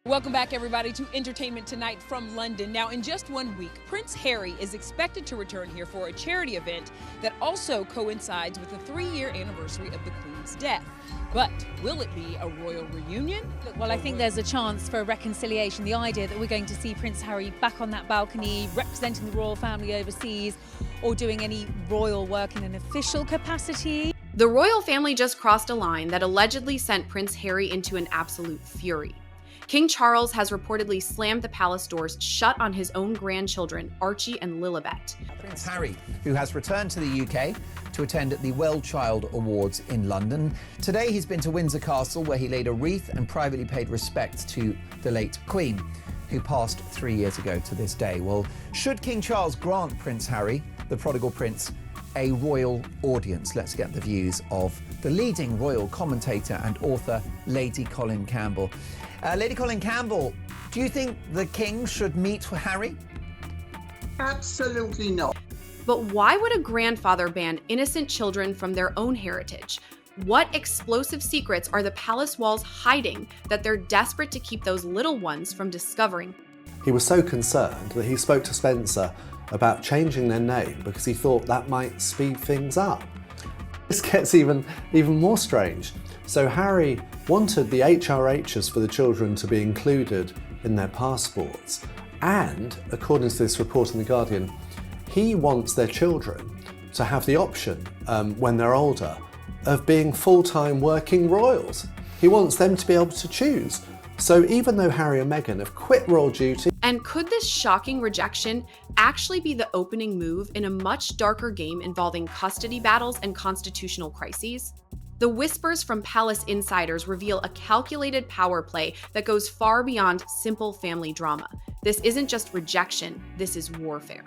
Welcome back, everybody, to Entertainment Tonight from London. Now, in just 1 week, Prince Harry is expected to return here for a charity event that also coincides with the 3-year anniversary of the Queen's death. But will it be a royal reunion? Well, I think there's a chance for a reconciliation. The idea that we're going to see Prince Harry back on that balcony representing the royal family overseas or doing any royal work in an official capacity. The royal family just crossed a line that allegedly sent Prince Harry into an absolute fury. King Charles has reportedly slammed the palace doors shut on his own grandchildren, Archie and Lilibet. Prince Harry, who has returned to the UK to attend the Well Child Awards in London. Today he's been to Windsor Castle, where he laid a wreath and privately paid respect to the late Queen, who passed 3 years ago to this day. Well, should King Charles grant Prince Harry, the prodigal prince, a royal audience? Let's get the views of the leading royal commentator and author, Lady Colin Campbell. Lady Colin Campbell, do you think the king should meet Harry? Absolutely not. But why would a grandfather ban innocent children from their own heritage? What explosive secrets are the palace walls hiding that they're desperate to keep those little ones from discovering? He was so concerned that he spoke to Spencer about changing their name because he thought that might speed things up. This gets even more strange. So Harry wanted the HRHs for the children to be included in their passports. And, according to this report in The Guardian, he wants their children to have the option, when they're older, of being full-time working royals. He wants them to be able to choose. So even though Harry and Meghan have quit royal duty... And could this shocking rejection actually be the opening move in a much darker game involving custody battles and constitutional crises? The whispers from palace insiders reveal a calculated power play that goes far beyond simple family drama. This isn't just rejection, this is warfare.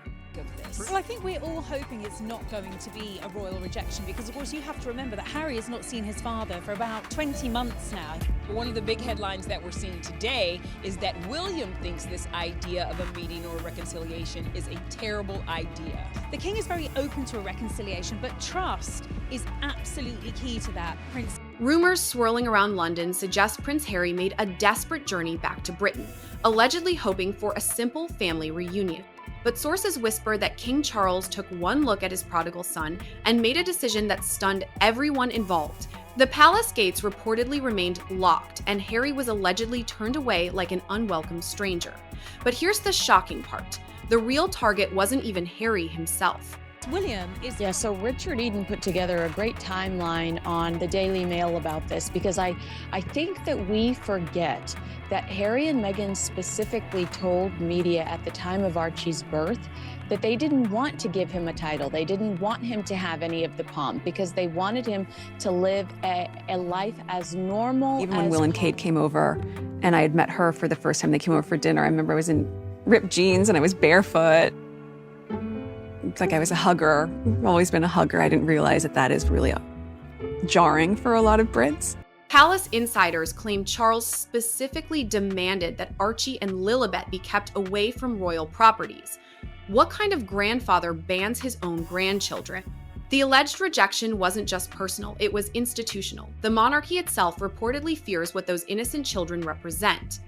Well, I think we're all hoping it's not going to be a royal rejection because, of course, you have to remember that Harry has not seen his father for about 20 months now. One of the big headlines that we're seeing today is that William thinks this idea of a meeting or a reconciliation is a terrible idea. The king is very open to a reconciliation, but trust is absolutely key to that. Rumors swirling around London suggest Prince Harry made a desperate journey back to Britain, allegedly hoping for a simple family reunion. But sources whisper that King Charles took one look at his prodigal son and made a decision that stunned everyone involved. The palace gates reportedly remained locked, and Harry was allegedly turned away like an unwelcome stranger. But here's the shocking part. The real target wasn't even Harry himself. William is... Yeah, so Richard Eden put together a great timeline on the Daily Mail about this because I think that we forget that Harry and Meghan specifically told media at the time of Archie's birth that they didn't want to give him a title. They didn't want him to have any of the pomp because they wanted him to live a life as normal. Even when Will and Kate came over and I had met her for the first time they came over for dinner, I remember I was in ripped jeans and I was barefoot. It's like I was a hugger. I've always been a hugger. I didn't realize that that is really jarring for a lot of Brits. Palace insiders claim Charles specifically demanded that Archie and Lilibet be kept away from royal properties. What kind of grandfather bans his own grandchildren? The alleged rejection wasn't just personal, it was institutional. The monarchy itself reportedly fears what those innocent children represent.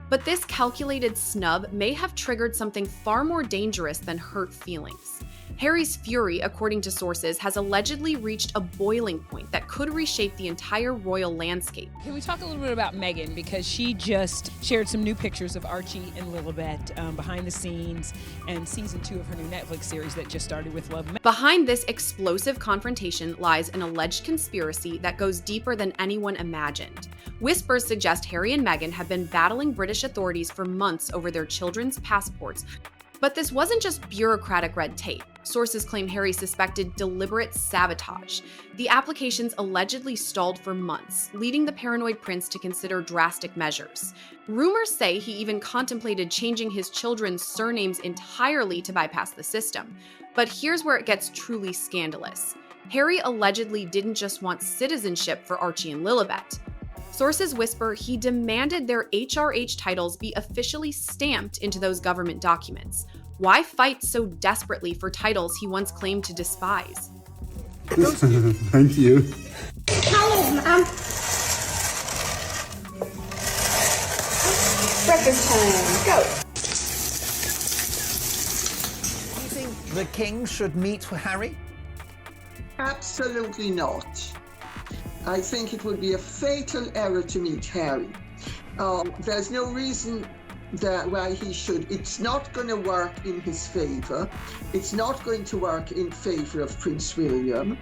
But this calculated snub may have triggered something far more dangerous than hurt feelings. Harry's fury, according to sources, has allegedly reached a boiling point that could reshape the entire royal landscape. Can we talk a little bit about Meghan, because she just shared some new pictures of Archie and Lilibet behind the scenes and season 2 of her new Netflix series that just started with Love. Behind this explosive confrontation lies an alleged conspiracy that goes deeper than anyone imagined. Whispers suggest Harry and Meghan have been battling British authorities for months over their children's passports. But this wasn't just bureaucratic red tape. Sources claim Harry suspected deliberate sabotage. The applications allegedly stalled for months, leading the paranoid prince to consider drastic measures. Rumors say he even contemplated changing his children's surnames entirely to bypass the system. But here's where it gets truly scandalous. Harry allegedly didn't just want citizenship for Archie and Lilibet. Sources whisper he demanded their HRH titles be officially stamped into those government documents. Why fight so desperately for titles he once claimed to despise? Thank you. Hello, Mom. breakfast time. Go. Do you think the king should meet with Harry? Absolutely not. I think it would be a fatal error to meet Harry. There's no reason why he should. It's not going to work in his favor. It's not going to work in favor of Prince William.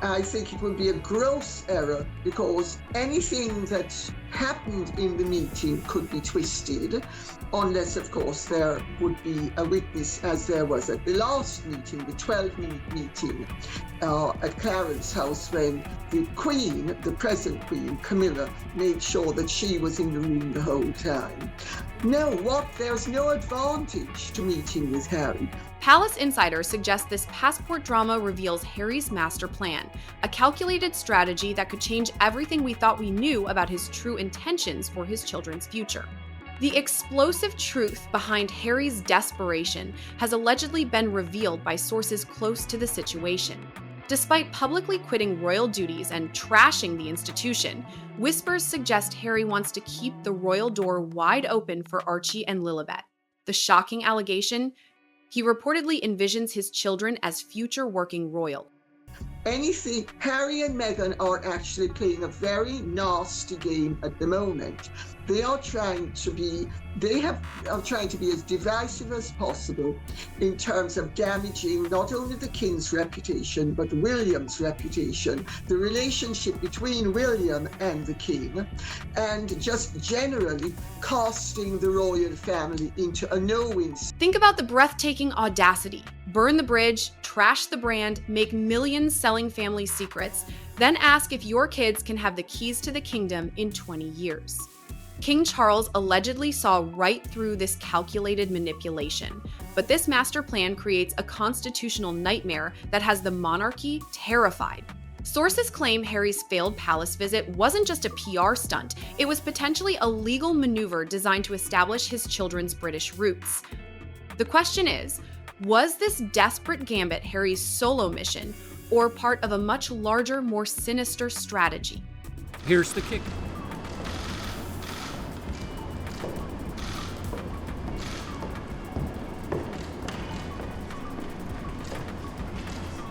I think it would be a gross error because anything that happened in the meeting could be twisted, unless, of course, there would be a witness, as there was at the last meeting, the 12-minute meeting at Clarence's house, when the Queen, the present Queen, Camilla, made sure that she was in the room the whole time. No, there's no advantage to meeting with Harry. Palace insiders suggest this passport drama reveals Harry's master plan, a calculated strategy that could change everything we thought we knew about his true intentions for his children's future. The explosive truth behind Harry's desperation has allegedly been revealed by sources close to the situation. Despite publicly quitting royal duties and trashing the institution, whispers suggest Harry wants to keep the royal door wide open for Archie and Lilibet. The shocking allegation: he reportedly envisions his children as future working royal. Harry and Meghan are actually playing a very nasty game at the moment. They are trying to be as divisive as possible in terms of damaging not only the King's reputation, but William's reputation, the relationship between William and the King, and just generally casting the royal family into a no-win. Think about the breathtaking audacity. Burn the bridge, trash the brand, make millions selling family secrets, then ask if your kids can have the keys to the kingdom in 20 years. King Charles allegedly saw right through this calculated manipulation, but this master plan creates a constitutional nightmare that has the monarchy terrified. Sources claim Harry's failed palace visit wasn't just a PR stunt, it was potentially a legal maneuver designed to establish his children's British roots. The question is, was this desperate gambit Harry's solo mission, or part of a much larger, more sinister strategy? Here's the kick.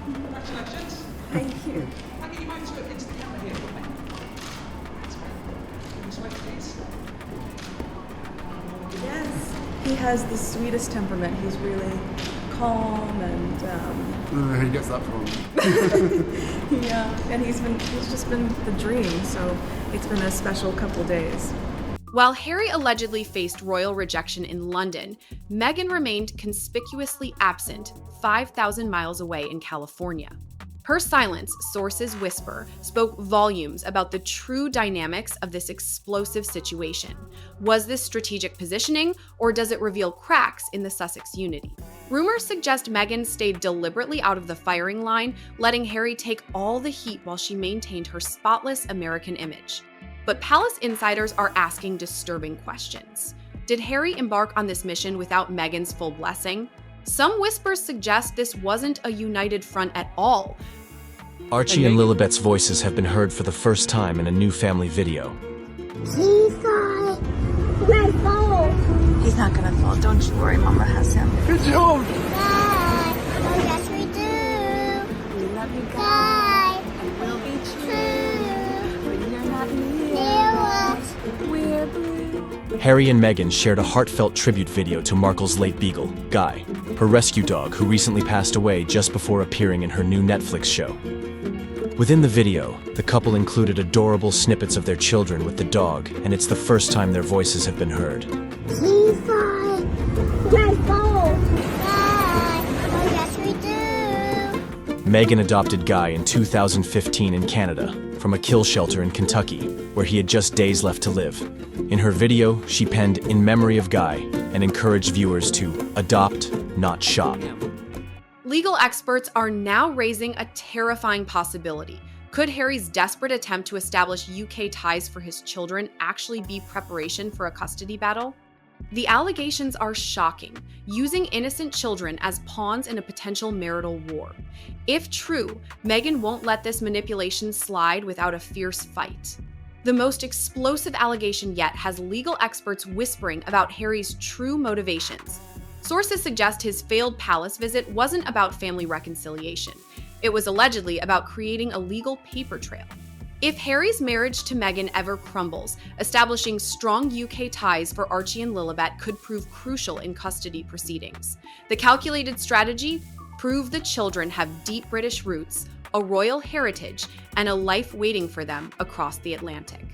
Congratulations. Thank you. I'll get you both to into the camera here for me. That's great. This way, please. Yes. He has the sweetest temperament. He's really calm and He gets that from. yeah, and he's just been the dream, so it's been a special couple days. While Harry allegedly faced royal rejection in London, Meghan remained conspicuously absent 5,000 miles away in California. Her silence, sources whisper, spoke volumes about the true dynamics of this explosive situation. Was this strategic positioning, or does it reveal cracks in the Sussex unity? Rumors suggest Meghan stayed deliberately out of the firing line, letting Harry take all the heat while she maintained her spotless American image. But palace insiders are asking disturbing questions. Did Harry embark on this mission without Meghan's full blessing? Some whispers suggest this wasn't a united front at all. Archie and Lilibet's voices have been heard for the first time in a new family video. He's not gonna fall. He's not gonna fall. Don't you worry, Mama has him. Good job! Dad, oh yes we do. We love you, Dad, It will be true. When you're not near us. We're blue. Harry and Meghan shared a heartfelt tribute video to Markle's late beagle, Guy, her rescue dog who recently passed away just before appearing in her new Netflix show. Within the video, the couple included adorable snippets of their children with the dog, and it's the first time their voices have been heard. He's not gonna fall. Dad, oh yes we do. Meghan adopted Guy in 2015 in Canada, from a kill shelter in Kentucky, where he had just days left to live. In her video, she penned "In memory of Guy" and encouraged viewers to adopt, not shop. Legal experts are now raising a terrifying possibility. Could Harry's desperate attempt to establish UK ties for his children actually be preparation for a custody battle? The allegations are shocking, using innocent children as pawns in a potential marital war. If true, Meghan won't let this manipulation slide without a fierce fight. The most explosive allegation yet has legal experts whispering about Harry's true motivations. Sources suggest his failed palace visit wasn't about family reconciliation. It was allegedly about creating a legal paper trail. If Harry's marriage to Meghan ever crumbles, establishing strong UK ties for Archie and Lilibet could prove crucial in custody proceedings. The calculated strategy? Prove the children have deep British roots, a royal heritage, and a life waiting for them across the Atlantic.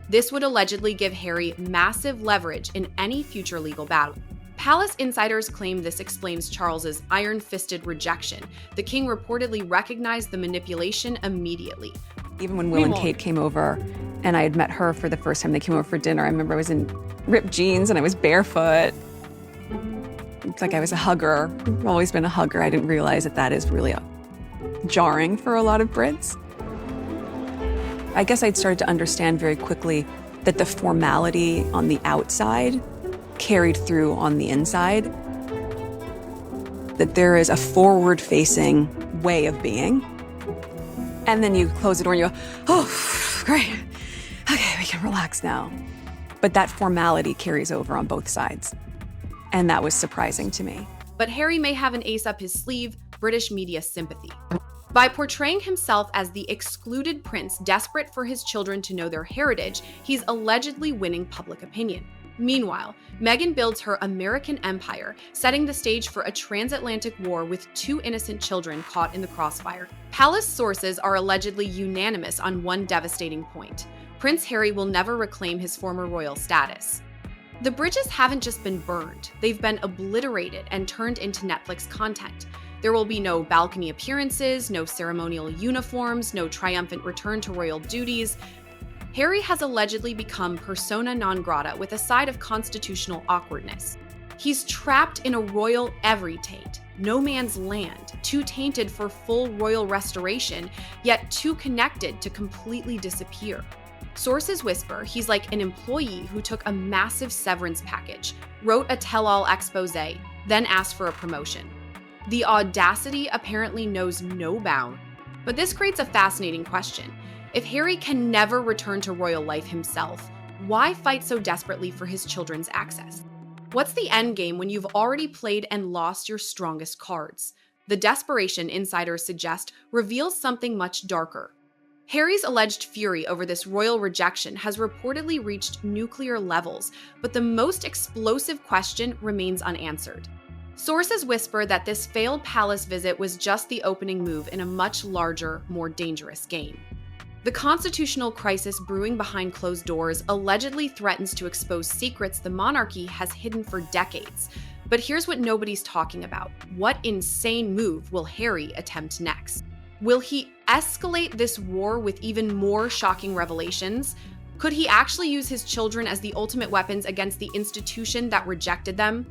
This would allegedly give Harry massive leverage in any future legal battle. Palace insiders claim this explains Charles's iron-fisted rejection. The king reportedly recognized the manipulation immediately. Even when Will and Kate came over, and I had met her for the first time they came over for dinner, I remember I was in ripped jeans and I was barefoot. It's like I was a hugger. I've always been a hugger. I didn't realize that that is really jarring for a lot of Brits. I guess I'd started to understand very quickly that the formality on the outside carried through on the inside. That there is a forward-facing way of being. And then you close the door and you go, oh, great. Okay, we can relax now. But that formality carries over on both sides. And that was surprising to me. But Harry may have an ace up his sleeve: British media sympathy. By portraying himself as the excluded prince desperate for his children to know their heritage, he's allegedly winning public opinion. Meanwhile, Meghan builds her American empire, setting the stage for a transatlantic war with 2 innocent children caught in the crossfire. Palace sources are allegedly unanimous on one devastating point: Prince Harry will never reclaim his former royal status. The bridges haven't just been burned, they've been obliterated and turned into Netflix content. There will be no balcony appearances, no ceremonial uniforms, no triumphant return to royal duties. Harry has allegedly become persona non grata with a side of constitutional awkwardness. He's trapped in a royal everytate, no man's land, too tainted for full royal restoration, yet too connected to completely disappear. Sources whisper he's like an employee who took a massive severance package, wrote a tell-all expose, then asked for a promotion. The audacity apparently knows no bound. But this creates a fascinating question. If Harry can never return to royal life himself, why fight so desperately for his children's access? What's the end game when you've already played and lost your strongest cards? The desperation, insiders suggest, reveals something much darker. Harry's alleged fury over this royal rejection has reportedly reached nuclear levels, but the most explosive question remains unanswered. Sources whisper that this failed palace visit was just the opening move in a much larger, more dangerous game. The constitutional crisis brewing behind closed doors allegedly threatens to expose secrets the monarchy has hidden for decades. But here's what nobody's talking about. What insane move will Harry attempt next? Will he escalate this war with even more shocking revelations? Could he actually use his children as the ultimate weapons against the institution that rejected them?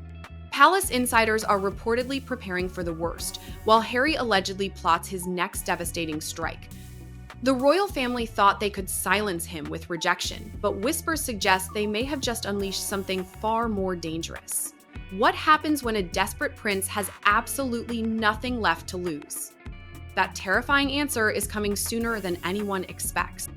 Palace insiders are reportedly preparing for the worst, while Harry allegedly plots his next devastating strike. The royal family thought they could silence him with rejection, but whispers suggest they may have just unleashed something far more dangerous. What happens when a desperate prince has absolutely nothing left to lose? That terrifying answer is coming sooner than anyone expects.